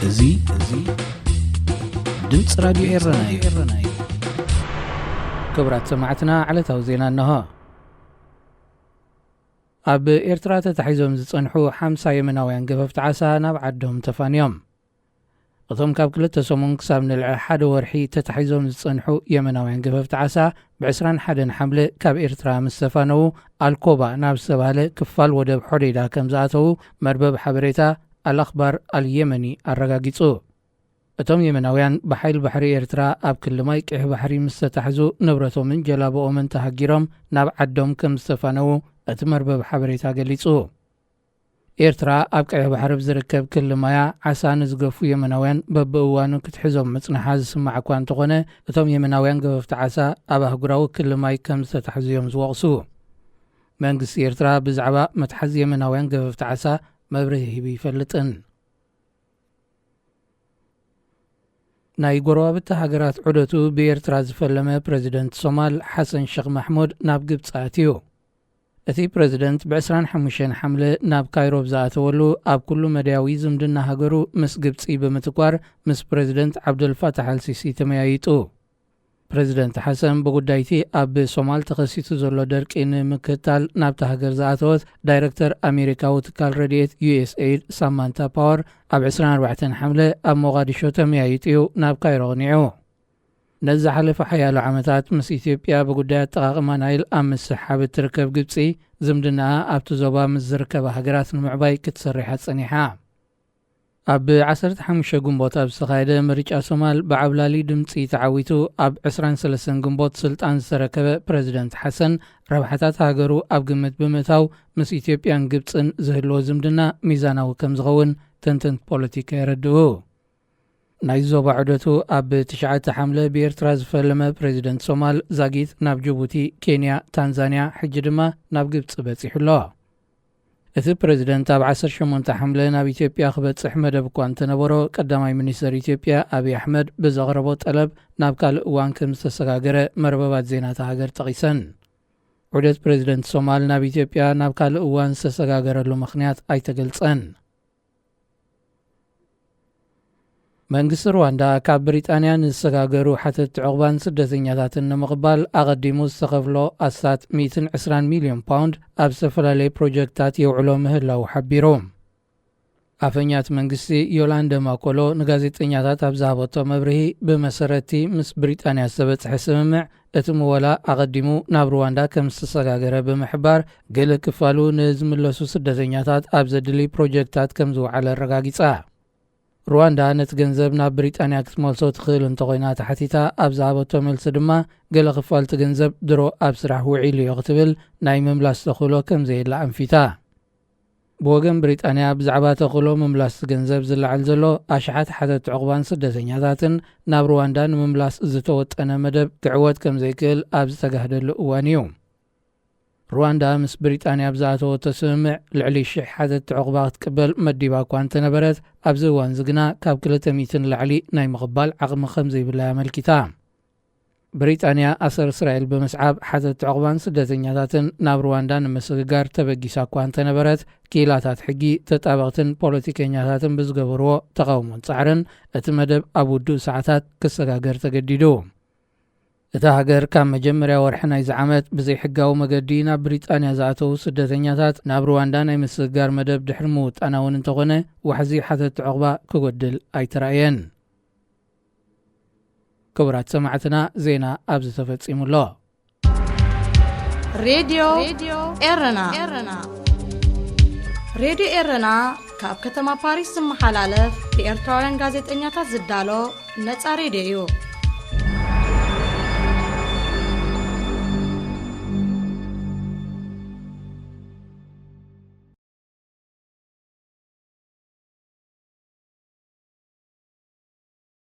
እዙይ ድምጽ ራዲዮ ኤረና ክብራት ሰማዕትና ዓለታዊ ዜና እንሆ። ኣብ ኤርትራ ተታሒዞም ዝጸንሑ 50 የመናውያን ገፈፍቲ ዓሳ ናብ ዓዶም ተፋንዮም። እቶም ካብ ክልተ ሰሙን ክሳብ ንልዕሊ ሓደ ወርሒ ተታሒዞም ዝጸንሑ የመናውያን ገፈፍቲ ዓሳ ብ21 ሓምለ ካብ ኤርትራ ምስ ተፋነዉ ኣልኮባ ናብ ዝተባህለ ክፋል ወደብ ሖዴዳ ከም ዝኣተዉ መርበብ ሓበሬታ አልአኽባር አልየመኒ አረጋጊጹ። እቶም የመናውያን በሓይል ባሕሪ ኤርትራ ኣብ ክልማይ ቅሕ ባሕሪ ምስ ተታሕዙ ንብረቶምን ጀላቦኦምን ተሃጊሮም ናብ ዓዶም ከም ዝተፋነዉ እቲ መርበብ ሓበሬታ ገሊጹ። ኤርትራ ኣብ ቅሕ ባሕሪ ዝርከብ ክልማያ ዓሳ ንዝገፉ የመናውያን በብእዋኑ ክትሕዞም መጽናሓ ዝስማዕ እኳ እንተኾነ እቶም የመናውያን ገፈፍቲ ዓሳ ኣብ ኣህጉራዊ ክልማይ ከም ዝተታሕዙ እዮም ዝወቕሱ። መንግስቲ ኤርትራ ብዛዕባ መትሓዚ የመናውያን ገፈፍቲ ዓሳ መብርሂ ሂቡ ይፈልጥን። ናይ ጎረባብቲ ሃገራት ዑደቱ ብኤርትራ ዝፈለመ ፕሬዚደንት ሶማል ሓሰን ሼኽ ማሕሙድ ናብ ግብፂ ኣትዩ። እቲ ፕሬዚደንት ብ25 ሓምለ ናብ ካይሮ ዝኣተወሉ ኣብ ኩሉ መድያዊ ዝምድና ሃገሩ ምስ ግብፂ ብምትኳር ምስ ፕሬዚደንት ዓብደልፋታሕ አልሲሲ ተመያይጡ። ፕሬዚደንት ሓሰን ብጉዳይቲ ኣብ ሶማል ተኸሲቱ ዘሎ ደርቂ ንምክትታል ናብቲ ሃገር ዝኣተወት ዳይረክተር ኣሜሪካዊ ትካል ረድኤት USAID ሳማንታ ፓወር ኣብ 24 ሓምለ ኣብ ሞቃዲሾ ተመያይጡ ናብ ካይሮ ቕኒዑ። ነዚ ሓለፈ ሓያሎ ዓመታት ምስ ኢትዮጵያ ብጉዳይ ኣጠቓቕማ ናይል ኣብ ምስሓብ እትርከብ ግብፂ ዝምድናኣ ኣብቲ ዞባ ምስ ዝርከባ ሃገራት ንምዕባይ ክትሰርሕ ጸኒሓ። ኣብ 15 ግንቦት ኣብ ዝተኻየደ ምርጫ ሶማል ብዓብላሊ ድምፂ ተዓዊቱ ኣብ 23 ግንቦት ስልጣን ዝተረከበ ፕሬዚደንት ሓሰን ረብሓታት ሃገሩ ኣብ ግምት ብምእታው ምስ ኢትዮጵያን ግብፅን ዝህልዎ ዝምድና ሚዛናዊ ከም ዝኸውን ተንተንቲ ፖለቲካ የረድኡ። ናይ ዞባ ዑደቱ ኣብ 9 ሓምለ ብኤርትራ ዝፈለመ ፕሬዚደንት ሶማል ዛጊት ናብ ጅቡቲ፣ ኬንያ፣ ታንዛንያ ሕጂ ድማ ናብ ግብፂ በፂሑሎ። እቲ ፕሬዚደንት ኣብ 18 ሓምለ ናብ ኢትዮጵያ ክበጽሕ መደብ እኳ እንተነበሮ ቀዳማይ ሚኒስተር ኢትዮጵያ ኣብይ ኣሕመድ ብዘቕረቦ ጠለብ ናብ ካልእ እዋን ከም ዝተሰጋገረ መርበባት ዜናታ ሃገር ጠቒሰን። ዑደት ፕሬዚደንት ሶማል ናብ ኢትዮጵያ ናብ ካልእ እዋን ዝተሰጋገረሉ ምኽንያት ኣይተገልጸን። መንግስቲ ሩዋንዳ ካብ ብሪጣንያ ንዝሰጋገሩ ሓተት ዕቑባን ስደተኛታትን ንምቕባል ኣቐዲሙ ዝተኸፍሎ ኣስታት 120 ሚልዮን ፓውንድ ኣብ ዝተፈላለየ ፕሮጀክታት የውዕሎ ምህላው ሓቢሩ። ኣፈኛት መንግስቲ ዮላንደ ማኮሎ ንጋዜጠኛታት ኣብ ዝሃበቶ መብርሂ ብመሰረቲ ምስ ብሪጣንያ ዝተበጽሐ ስምምዕ እቲ ምወላ ኣቐዲሙ ናብ ሩዋንዳ ከም ዝተሰጋገረ ብምሕባር ገለ ክፋሉ ንዝምለሱ ስደተኛታት ኣብ ዘድሊ ፕሮጀክታት ከም ዝውዓለ ኣረጋጊጻ። ሩዋንዳ ነቲ ገንዘብ ናብ ብሪጣንያ ክትመልሶ ትኽእል እንተኾይና ተሓቲታ ኣብ ዝሃበቶ መልሲ ድማ ገለ ክፋልቲ ገንዘብ ድሮ ኣብ ስራሕ ውዒሉ እዩ ክትብል ናይ ምምላስ ተኽእሎ ከም ዘየላ ኣንፊታ። ብወገን ብሪጣንያ ብዛዕባ ተኽእሎ ምምላስ ገንዘብ ዝለዓል ዘሎ ኣሽሓት ሓተት ዕቑባን ስደተኛታትን ናብ ሩዋንዳ ንምምላስ ዝተወጠነ መደብ ክዕወት ከም ዘይክእል ኣብ ዝተጋህደሉ እዋን እዩ። ሩዋንዳ ምስ ብሪጣንያ ብዝኣተወቶ ስምምዕ ልዕሊ 1,000 ሓተት ዕቑባ ክትቅበል መዲባ እኳ እንተነበረት ኣብዚ እዋን ዝግና ካብ 200 ላዕሊ ናይ ምቕባል ዓቕሚ ከም ዘይብላ ኣመልኪታ። ብሪጣንያ ኣሰር እስራኤል ብምስዓብ ሓተት ዕቑባን ስደተኛታትን ናብ ሩዋንዳ ንምስግጋር ተበጊሳ እኳ እንተነበረት ኪላታት ሕጊ ተጣበቕትን ፖለቲከኛታትን ብዝገበርዎ ተቃውሞን ጻዕርን እቲ መደብ ኣብ ውዱእ ሰዓታት ክሰጋገር ተገዲዱ። እታ ሃገር ካብ መጀመርያ ወርሒ ናይዚ ዓመት ብዘይሕጋዊ መገዲ ናብ ብሪጣንያ ዝኣተዉ ስደተኛታት ናብ ሩዋንዳ ናይ ምስግጋር መደብ ድሕሪ ምውጣና እውን እንተኾነ ዋሕዚ ሓተት ዕቑባ ክጎድል ኣይተረእየን። ክቡራት ሰማዕትና ዜና ኣብዚ ተፈጺሙሎ። ሬድዮ ኤረና ካብ ከተማ ፓሪስ ዝመሓላለፍ ብኤርትራውያን ጋዜጠኛታት ዝዳሎ ነፃ ሬድዮ እዩ።